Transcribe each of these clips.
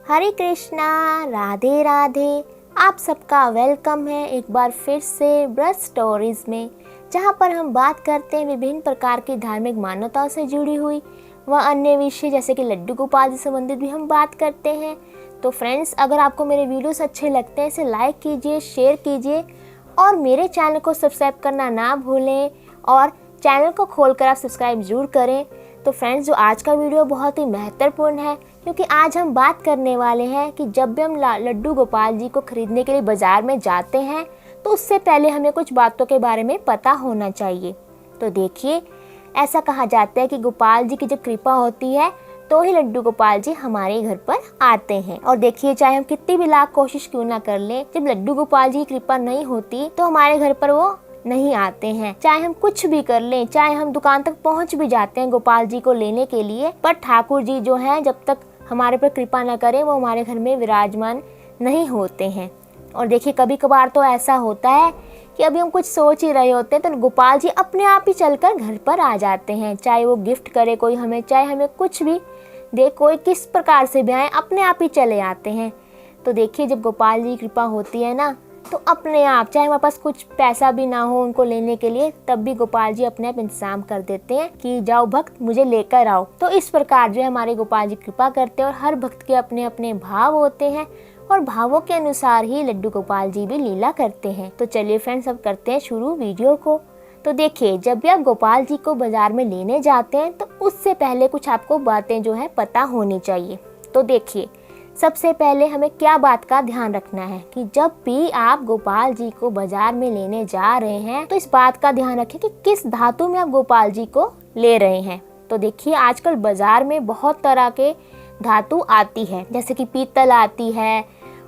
हरे कृष्णा, राधे राधे। आप सबका वेलकम है एक बार फिर से ब्रज स्टोरीज में, जहां पर हम बात करते हैं विभिन्न प्रकार की धार्मिक मान्यताओं से जुड़ी हुई व अन्य विषय जैसे कि लड्डू गोपाल से संबंधित भी हम बात करते हैं। तो फ्रेंड्स, अगर आपको मेरे वीडियोस अच्छे लगते हैं इसे लाइक कीजिए, शेयर कीजिए और मेरे चैनल को सब्सक्राइब करना ना भूलें और चैनल को खोलकर आप सब्सक्राइब जरूर करें। तो फ्रेंड्स, जो आज का वीडियो बहुत ही महत्वपूर्ण है क्योंकि आज हम बात करने वाले हैं कि जब भी हम लड्डू गोपाल जी को खरीदने के लिए बाज़ार में जाते हैं तो उससे पहले हमें कुछ बातों के बारे में पता होना चाहिए। तो देखिए, ऐसा कहा जाता है कि गोपाल जी की जब कृपा होती है तो ही लड्डू गोपाल जी हमारे घर पर आते हैं। और देखिए, चाहे हम कितनी भी लाख कोशिश क्यों ना कर लें, जब लड्डू गोपाल जी की कृपा नहीं होती तो हमारे घर पर वो नहीं आते हैं। चाहे हम कुछ भी कर लें, चाहे हम दुकान तक पहुंच भी जाते हैं गोपाल जी को लेने के लिए, पर ठाकुर जी जो हैं जब तक हमारे पर कृपा न करें वो हमारे घर में विराजमान नहीं होते हैं। और देखिए, कभी कभार तो ऐसा होता है कि अभी हम कुछ सोच ही रहे होते हैं तो गोपाल जी अपने आप ही चलकर घर पर आ जाते हैं। चाहे वो गिफ्ट करे कोई हमें, चाहे हमें कुछ भी दे, कोई किस प्रकार से भी आए, अपने आप ही चले आते हैं। तो देखिए, जब गोपाल जी की कृपा होती है ना तो अपने आप, चाहे हमारे पास कुछ पैसा भी ना हो उनको लेने के लिए, तब भी गोपाल जी अपने आप इंतजाम कर देते हैं कि जाओ भक्त मुझे लेकर आओ। तो इस प्रकार जो है हमारे गोपाल जी कृपा करते हैं और हर भक्त के अपने अपने भाव होते हैं और भावों के अनुसार ही लड्डू गोपाल जी भी लीला करते हैं। तो चलिए फ्रेंड्स, अब करते हैं शुरू वीडियो को। तो देखिए, जब भी आप गोपाल जी को बाजार में लेने जाते हैं तो उससे पहले कुछ आपको बातें जो है पता होनी चाहिए। तो देखिए, सबसे पहले हमें क्या बात का ध्यान रखना है कि जब भी आप गोपाल जी को बाजार में लेने जा रहे हैं तो इस बात का ध्यान रखें कि किस धातु में आप गोपाल जी को ले रहे हैं। तो देखिए, आजकल बाजार में बहुत तरह के धातु आती है, जैसे कि पीतल आती है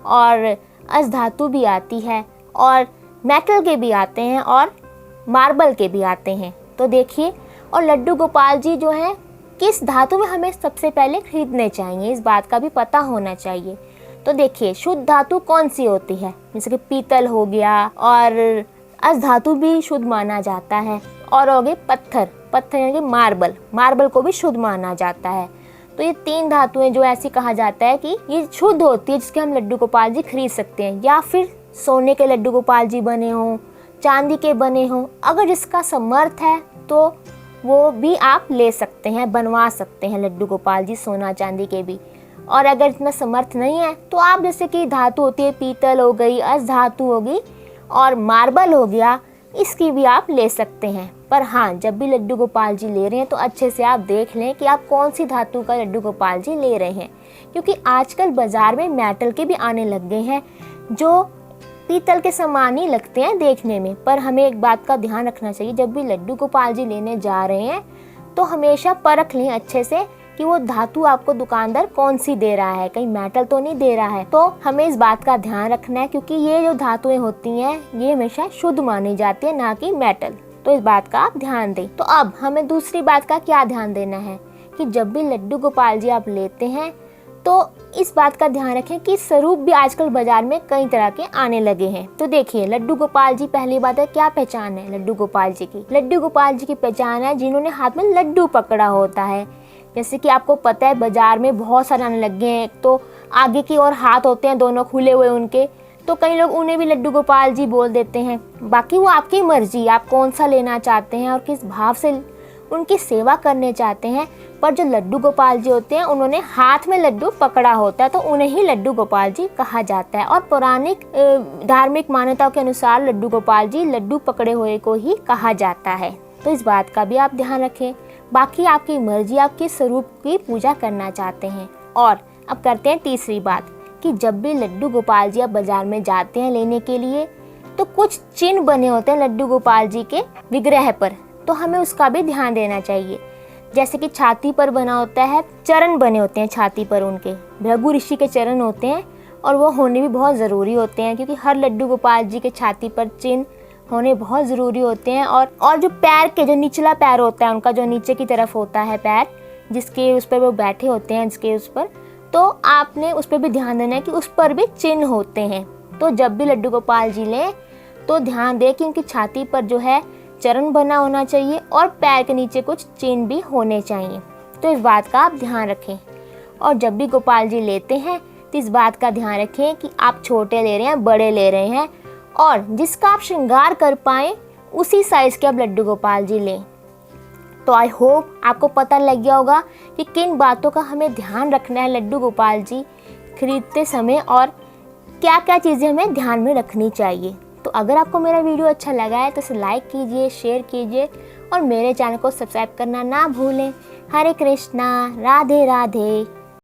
और अस धातु भी आती है और मेटल के भी आते हैं और मार्बल के भी आते हैं। तो देखिए, और लड्डू गोपाल जी जो हैं किस धातु में हमें सबसे पहले खरीदने चाहिए, इस बात का भी पता होना चाहिए। तो देखिए, शुद्ध धातु कौन सी होती है, जैसे कि पीतल हो गया और अस धातु भी शुद्ध माना जाता है, और हो गए पत्थर यानी कि मार्बल को भी शुद्ध माना जाता है। तो ये तीन धातुएं जो ऐसी कहा जाता है कि ये शुद्ध होती है जिसके हम लड्डू गोपाल जी खरीद सकते हैं। या फिर सोने के लड्डू गोपाल जी बने हों, चांदी के बने हों, अगर जिसका समर्थ है तो वो भी आप ले सकते हैं, बनवा सकते हैं लड्डू गोपाल जी सोना चांदी के भी। और अगर इतना समर्थ नहीं है तो आप जैसे कि धातु होती है, पीतल हो गई, अस धातु होगी और मार्बल हो गया, इसकी भी आप ले सकते हैं। पर हाँ, जब भी लड्डू गोपाल जी ले रहे हैं तो अच्छे से आप देख लें कि आप कौन सी धातु का लड्डू गोपाल जी ले रहे हैं, क्योंकि आजकल बाजार में मेटल के भी आने लग गए हैं जो पीतल के समान ही लगते हैं देखने में। पर हमें एक बात का ध्यान रखना चाहिए, जब भी लड्डू गोपाल जी लेने जा रहे हैं तो हमेशा परख लें अच्छे से कि वो धातु आपको दुकानदार कौन सी दे रहा है, कहीं मेटल तो नहीं दे रहा है। तो हमें इस बात का ध्यान रखना है क्योंकि ये जो धातुएं होती हैं ये हमेशा शुद्ध मानी जाती है, ना कि मेटल। तो इस बात का आप ध्यान दें। तो अब हमें दूसरी बात का क्या ध्यान देना है कि जब भी लड्डू गोपाल जी आप लेते हैं तो इस बात का ध्यान रखें कि स्वरूप भी आजकल बाजार में कई तरह के आने लगे हैं। तो देखिए, लड्डू गोपाल जी, पहली बात है क्या पहचान है लड्डू गोपाल जी की। लड्डू गोपाल जी की पहचान है जिन्होंने हाथ में लड्डू पकड़ा होता है। जैसे कि आपको पता है बाजार में बहुत सारे आने लगे हैं, तो आगे की ओर हाथ होते हैं दोनों खुले हुए उनके, तो कई लोग उन्हें भी लड्डू गोपाल जी बोल देते हैं। बाकी वो आपकी मर्जी, आप कौन सा लेना चाहते हैं और किस भाव से उनकी सेवा करने चाहते हैं। पर जो लड्डू गोपाल जी होते हैं उन्होंने हाथ में लड्डू पकड़ा होता है तो उन्हें ही लड्डू गोपाल जी कहा जाता है। और पौराणिक धार्मिक मान्यताओं के अनुसार लड्डू गोपाल जी लड्डू पकड़े हुए को ही कहा जाता है। तो इस बात का भी आप ध्यान रखें। बाकी आपकी मर्जी, आप किस स्वरूप की पूजा करना चाहते हैं। और अब करते हैं तीसरी बात कि जब भी लड्डू गोपाल जी आप बाजार में जाते हैं लेने के लिए तो कुछ चिन्ह बने होते हैं लड्डू गोपाल जी के विग्रह पर, तो हमें उसका भी ध्यान देना चाहिए। जैसे कि छाती पर बना होता है, चरण बने होते हैं छाती पर उनके, भृगु ऋषि के चरण होते हैं और वो होने भी बहुत ज़रूरी होते हैं क्योंकि हर लड्डू गोपाल जी के छाती पर चिन्ह होने बहुत ज़रूरी होते हैं। और जो पैर के, जो निचला पैर होता है उनका, जो नीचे की तरफ होता है पैर जिसके उस पर वो बैठे होते हैं, जिसके उस पर, तो आपने उस पर भी ध्यान देना है कि उस पर भी चिन्ह होते हैं। तो जब भी लड्डू गोपाल जी लें तो ध्यान दें कि उनकी छाती पर जो है चरण बना होना चाहिए और पैर के नीचे कुछ चिन्ह भी होने चाहिए। तो इस बात का आप ध्यान रखें। और जब भी गोपाल जी लेते हैं तो इस बात का ध्यान रखें कि आप छोटे ले रहे हैं बड़े ले रहे हैं, और जिसका आप श्रृंगार कर पाएँ उसी साइज़ के आप लड्डू गोपाल जी लें। तो आई होप आपको पता लग गया होगा कि किन बातों का हमें ध्यान रखना है लड्डू गोपाल जी खरीदते समय, और क्या क्या चीज़ें हमें ध्यान में रखनी चाहिए। तो अगर आपको मेरा वीडियो अच्छा लगा है तो इसे लाइक कीजिए, शेयर कीजिए और मेरे चैनल को सब्सक्राइब करना ना भूलें। हरे कृष्णा, राधे राधे।